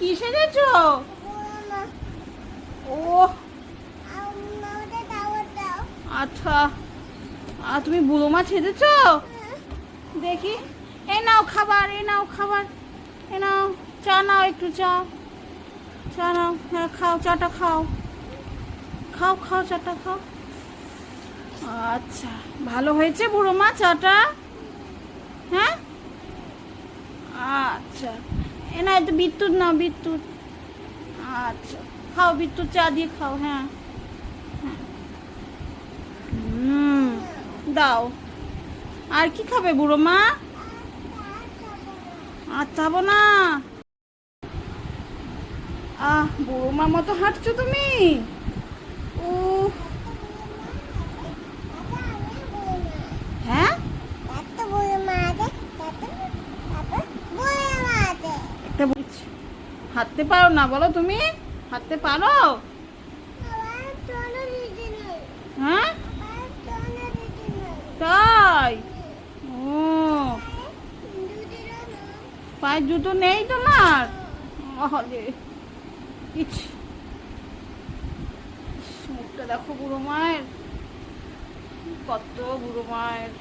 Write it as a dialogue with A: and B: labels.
A: কি সেজেছো? ও আচ্ছা, আর তুমি বুড়ো মা সেজেছো? দেখি, এই নাও খাবার, এই নাও খাবার, এই নাও চা, নাও একটু চা, চা নাও, হ্যাঁ খাও, চাটা খাও, খাও খাও, চাটা খাও। আচ্ছা, ভালো হয়েছে বুড়ো মা চাটা? হ্যাঁ, আচ্ছা, এ না একটু বিদ্যুৎ নাও, বিদ্যুৎ। আচ্ছা, খাও বিদ্যুৎ, চা দিয়ে খাও। হ্যাঁ, হ্যাঁ, হুম, দাও। আর কি খাবে বুড়ো মা? আর খাবো না। বুড়ো মা মতো হাঁটছো তুমি? ও, হ্যাঁ, একটা বলছি, হাঁটতে পারো না বলো তুমি? হাঁটতে পারো? হ্যাঁ, তাই? ও, পায়ের জুতো নেই তোমার? আরে, ইস, মুখটা দেখো বুড়ো মায়ের, কত বুড়ো মায়ের।